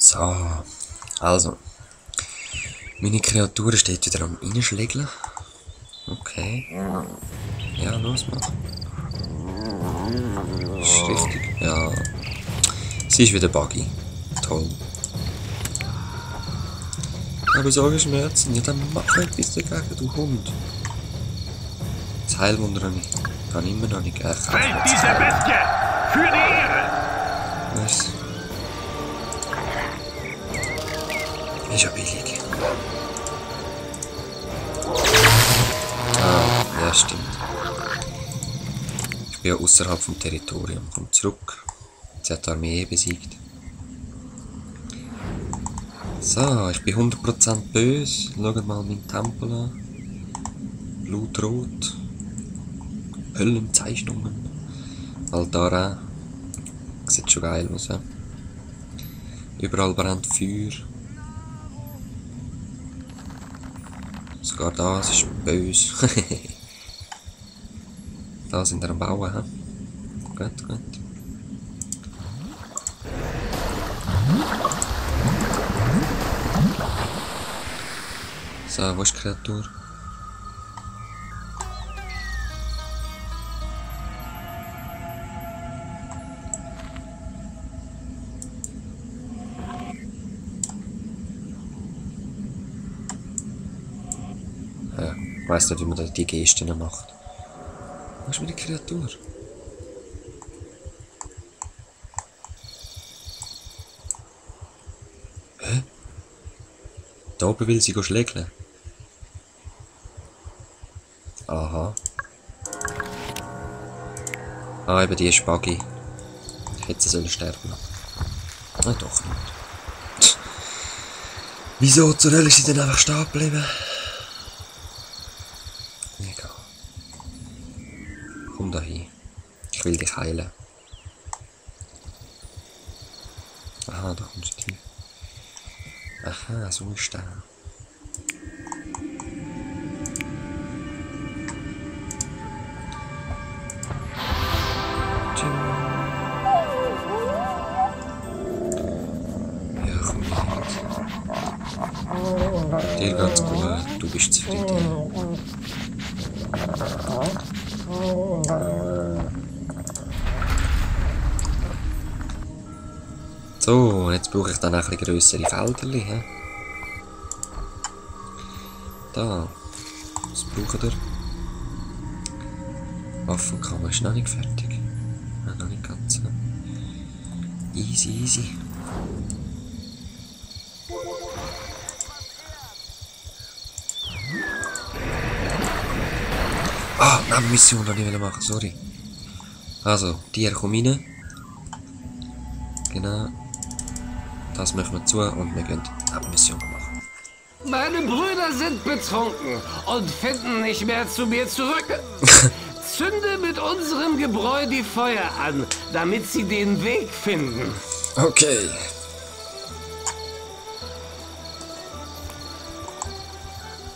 So, also. Meine Kreatur steht wieder am Reinschlägeln. Okay. Ja, los, mach. Ist richtig. Ja. Sie ist wieder buggy. Toll. Aber so Schmerzen. Ja, dann mach etwas dagegen, du Hund. Das Heilwunder habe ich. Kann immer noch nicht erkennen. Fällt diese Bestie! Für die Ehre! Was? Ist ja billig. Ah, ja, stimmt. Ich bin ja außerhalb vom Territorium. Komm zurück. Sie hat die Armee besiegt. So, ich bin 100% böse. Schaut mal meinen Tempel an. Blutrot. Höllenzeichnungen. Altar. Sieht schon geil aus, ja. Überall brennt Feuer. Sogar das ist böse. Da sind wir am Bauen, hä? Gut, gut. So, wo ist die Kreatur? Ja, ich weiss nicht, wie man da die Gesten macht. Wo ist meine Kreatur? Hä? Da oben will sie schlägeln. Aha. Ah, eben die ist buggy. Ich hätte sie sollen sterben lassen. Ah, doch nicht. Wieso zur Hölle ist sie denn einfach stehen geblieben? Egal. Komm da hin. Ich will dich heilen. Aha, da kommst du hin. Aha, so ist der. Ja, komm mit. Dir geht's gut, du bist zufrieden. So, jetzt brauche ich dann ein bisschen grössere Felderli. He? Da. Was braucht ihr? Waffenkammer ist noch nicht fertig. Ja, noch nicht ganz. Easy, easy. Ah, Nebenmission wollte ich machen, sorry. Also, Tier komm rein. Genau. Das machen wir zu und wir gehen Nebenmission machen. Meine Brüder sind betrunken und finden nicht mehr zu mir zurück. Zünde mit unserem Gebräu die Feuer an, damit sie den Weg finden. Okay.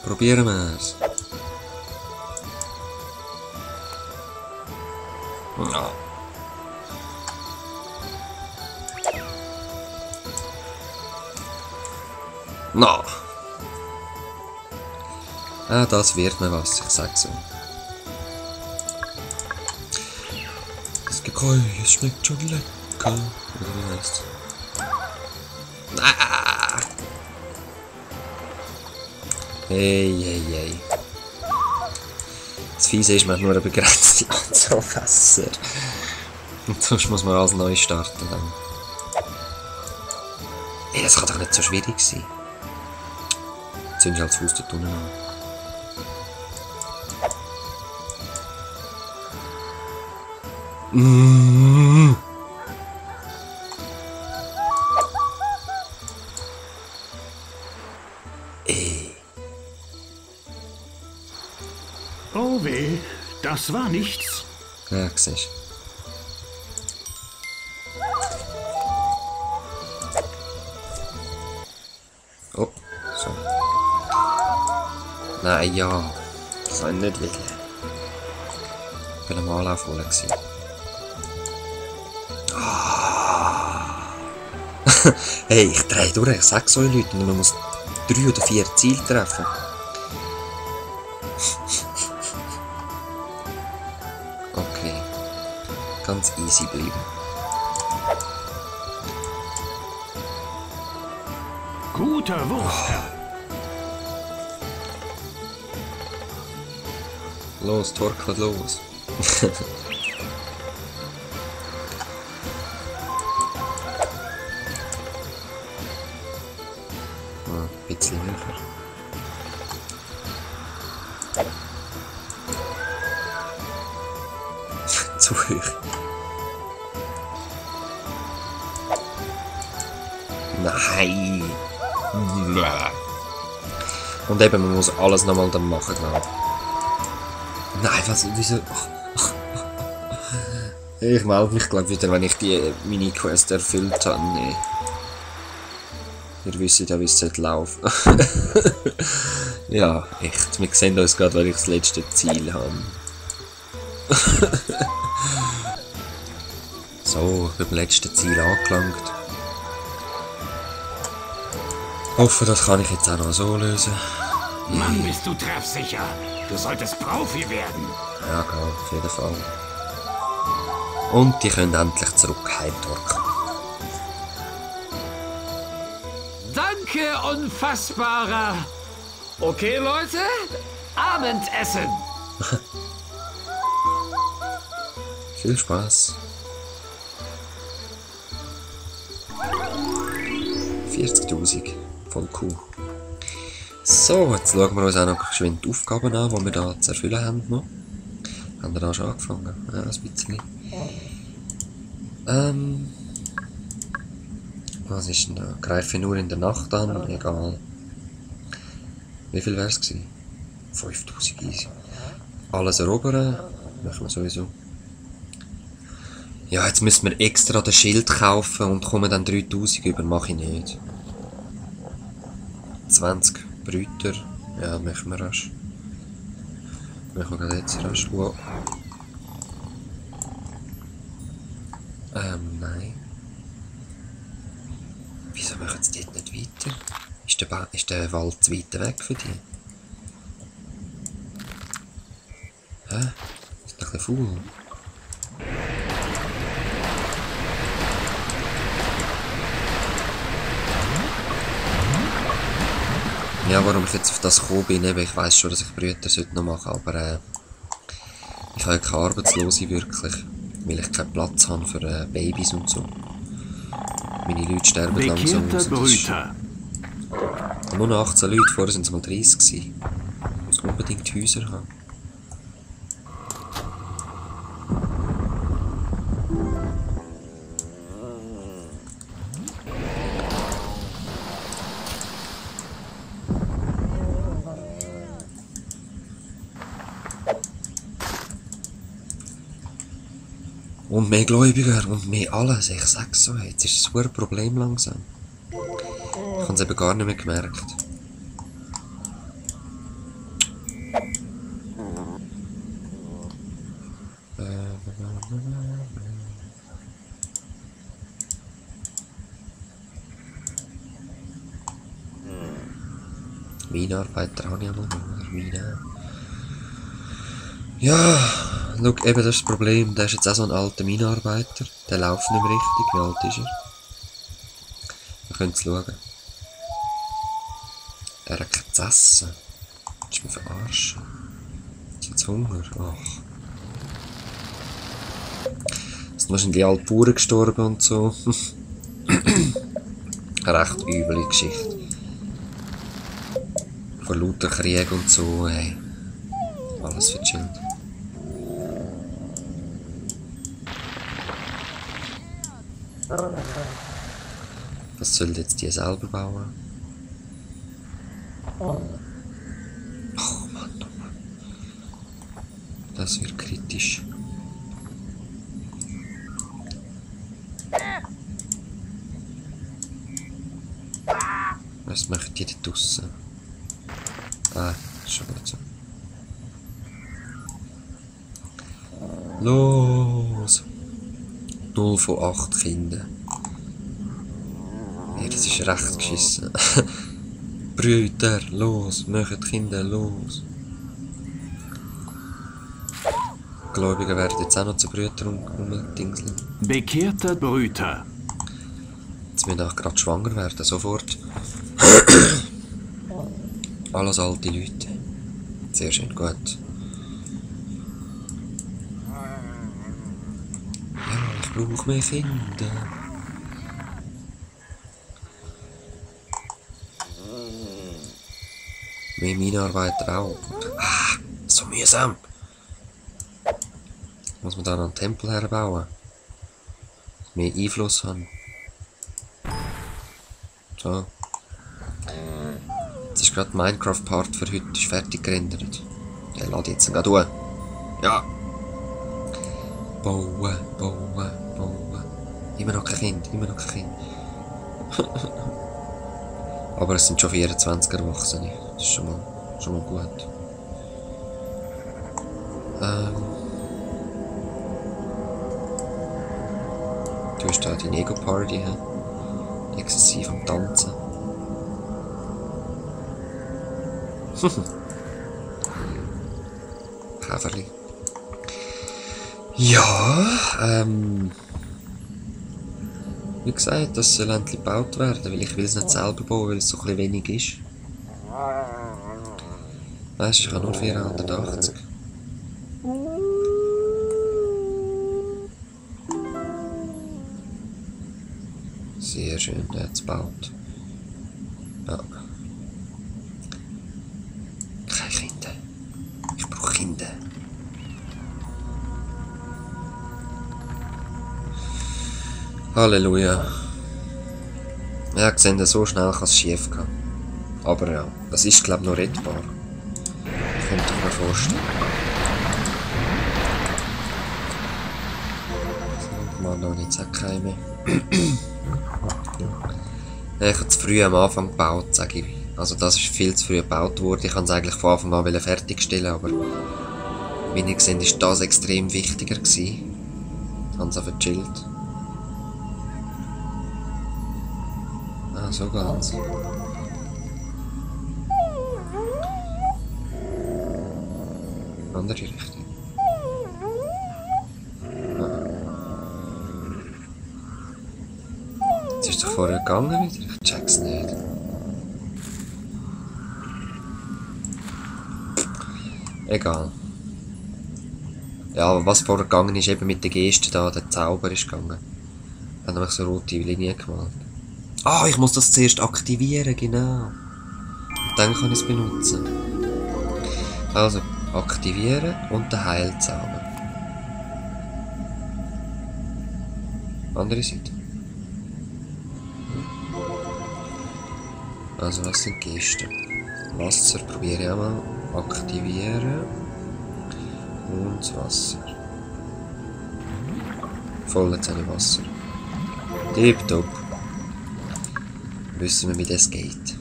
Probieren wir es. Ja. Na. Ah, das wird mir was, ich sag's so. Das Gebräu, es schmeckt schon lecker. Oder wie heißt's? Ah. Hey, hey, hey. Das Fiese ist, man hat nur eine begrenzte Anzahl Fässer. Und sonst muss man alles neu starten dann. Hey, das kann doch nicht so schwierig sein. Jetzt sind ich als Fuß dort unten an. Ey. Oh weh, das war nichts. Ja, siehst du. Oh, so. Nein, ja. Das soll ich nicht willen. Ich war am Anlauf voll. Hey, ich drehe durch, ich sage so Leute, und man muss 3 oder 4 Ziele treffen. Okay. Ganz easy bleiben. Guter Wurf, Herr. Los, torkelt los. Ein bisschen höher. Zu hoch. Nein! Und eben, man muss alles nochmal dann machen, glaube ich. Nein, was, wieso? Ich melde mich, glaube wieder, wenn ich die Mini-Quest erfüllt habe. Nee. Ihr wisst ja, wie es laufen sollte. Ja, echt. Wir sehen uns gerade, weil ich das letzte Ziel habe. So, ich bin beim letzten Ziel angelangt. Hoffe, das kann ich jetzt auch noch so lösen. Mann, bist du treffsicher. Du solltest Profi werden. Ja, klar, auf jeden Fall. Und die können endlich zurück heimtorken. Danke, Unfassbarer. Okay, Leute, Abendessen. Viel Spaß. 40.000. Voll cool. So, jetzt schauen wir uns auch noch geschwind die Aufgaben an, die wir da zu erfüllen haben noch. Haben wir da schon angefangen? Ja, ein bisschen. Was ist denn da? Greife nur in der Nacht an, egal. Wie viel wär's gewesen? 5.000 easy. Alles erobern, machen wir sowieso. Ja, jetzt müssen wir extra das Schild kaufen und kommen dann 3.000 über, mache ich nicht. 20 Brüter, ja, machen wir rasch. Machen wir gerade jetzt rasch. Wow. Nein. Wieso machen sie dort nicht weiter? Ist der Wald zu weit weg für die? Hä? Ist doch ein bisschen faul. Ja, warum ich jetzt auf das gekommen bin, eben, ich weiss schon, dass ich Brüder noch machen sollte, aber ich habe ja keine Arbeitslose wirklich, weil ich keinen Platz habe für Babys und so. Meine Leute sterben langsam aus. Brüter. Nur noch 18 Leute, vorher waren es mal 30 gewesen. Ich muss unbedingt Häuser haben. Und mehr Gläubiger und mehr alles. Ich sag's so, jetzt ist es ein Problem langsam. Ich habe es eben gar nicht mehr gemerkt. Minenarbeiter habe ich einmal noch, Mine. Ja, schau, eben das ist das Problem. Der ist jetzt auch so ein alter Minenarbeiter. Der läuft nicht mehr richtig. Wie alt ist er? Wir können es schauen. Er hat kein zu essen. Das ist mir verarschen. Ist jetzt Hunger? Ach. Es sind wahrscheinlich alle Bauern gestorben und so. Eine recht üble Geschichte. Von lauter Krieg und so, hey. Alles verchillt. Was soll jetzt die selber bauen? Oh Mann, oh Mann. Das wird kritisch. Was macht die da draussen? Ah, schon gut so. Los! 0 von 8 Kindern. Hey, das ist recht geschissen. Brüder, los, macht Kinder los. Gläubige werden jetzt auch noch zu Brüdern umdingseln. Bekehrter Brüter. Jetzt müssen auch gerade schwanger werden, sofort. Alles alte Leute. Sehr schön, gut. Ja, ich brauche mehr Kinder. Mehr Minenarbeiter auch. Ah, so mühsam. Muss man da noch einen Tempel herbauen? Mehr Einfluss haben. So. Jetzt ist gerade Minecraft-Part für heute ist fertig gerendert. Den lade ich jetzt gerade durch. Ja. Bauen, bauen, bauen. Immer noch kein Kind, immer noch kein Kind. Aber es sind schon 24 Erwachsene. Das ist schon mal gut. Du hast da deine Ego-Party, exzessiv am Tanzen. Käferli. Ja, wie gesagt, das soll endlich gebaut werden, weil ich will es nicht selber bauen, weil es so ein bisschen wenig ist. Weißt du, ich habe nur 480. Sehr schön, der hat es gebaut. Ja. Keine Kinder. Ich brauche Kinder. Halleluja. Ja, gesehen, so schnell kann es schief gehen. Aber ja, das ist glaube ich noch rettbar. Könnte ich mir vorstellen. Mann, noch nicht Säcke mehr. Ich habe zu früh am Anfang gebaut, sage ich. Also das ist viel zu früh gebaut worden. Ich kann es eigentlich von Anfang an fertigstellen, aber wie ihr seht, ist das extrem wichtiger gewesen. Ich habe es einfach gechillt. Ah, so geht's. Andere Richtung. Jetzt ist es doch vorher gegangen wieder. Ich check's nicht. Egal. Ja, aber was vorher gegangen ist, eben mit der Geste da, der Zauber ist gegangen. Ich habe nämlich so rote Linien gemalt. Ah, ich muss das zuerst aktivieren, genau. Und dann kann ich es benutzen. Also, aktivieren und den Heilzauber. Andere Seite. Also, was sind Gesten? Wasser probiere ich auch mal. Aktivieren. Und das Wasser. Voll, jetzt habe ich Wasser. Tipptopp. Wissen wir, wie das geht.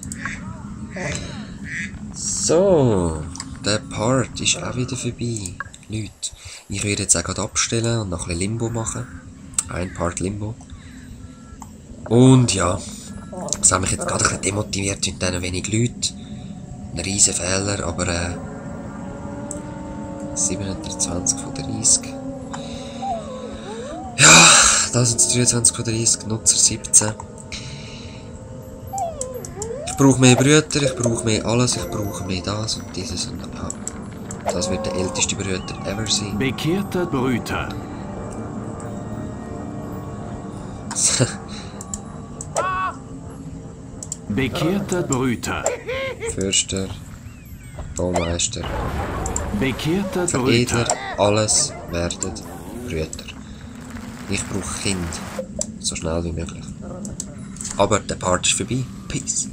So, der Part ist auch wieder vorbei. Leute, ich werde jetzt auch gerade abstellen und noch ein bisschen Limbo machen. Ein Part Limbo. Und ja, das hat mich jetzt gerade ein bisschen demotiviert mit diesen wenig Leuten. Ein riesen Fehler, aber 720 von 30. Ja, das sind 23 von 30, Nutzer 17. Ich brauche mehr Brüder, ich brauche mehr alles, ich brauche mehr das und dieses und ja. Das wird der älteste Brüder ever sein. Bekehrter Brüter. Bekehrter Brüter. Fürster, Baumeister, Bekehrter Veredler, Brüter. alles werden Brüder. Ich brauche Kind, so schnell wie möglich. Aber der Part ist vorbei. Peace.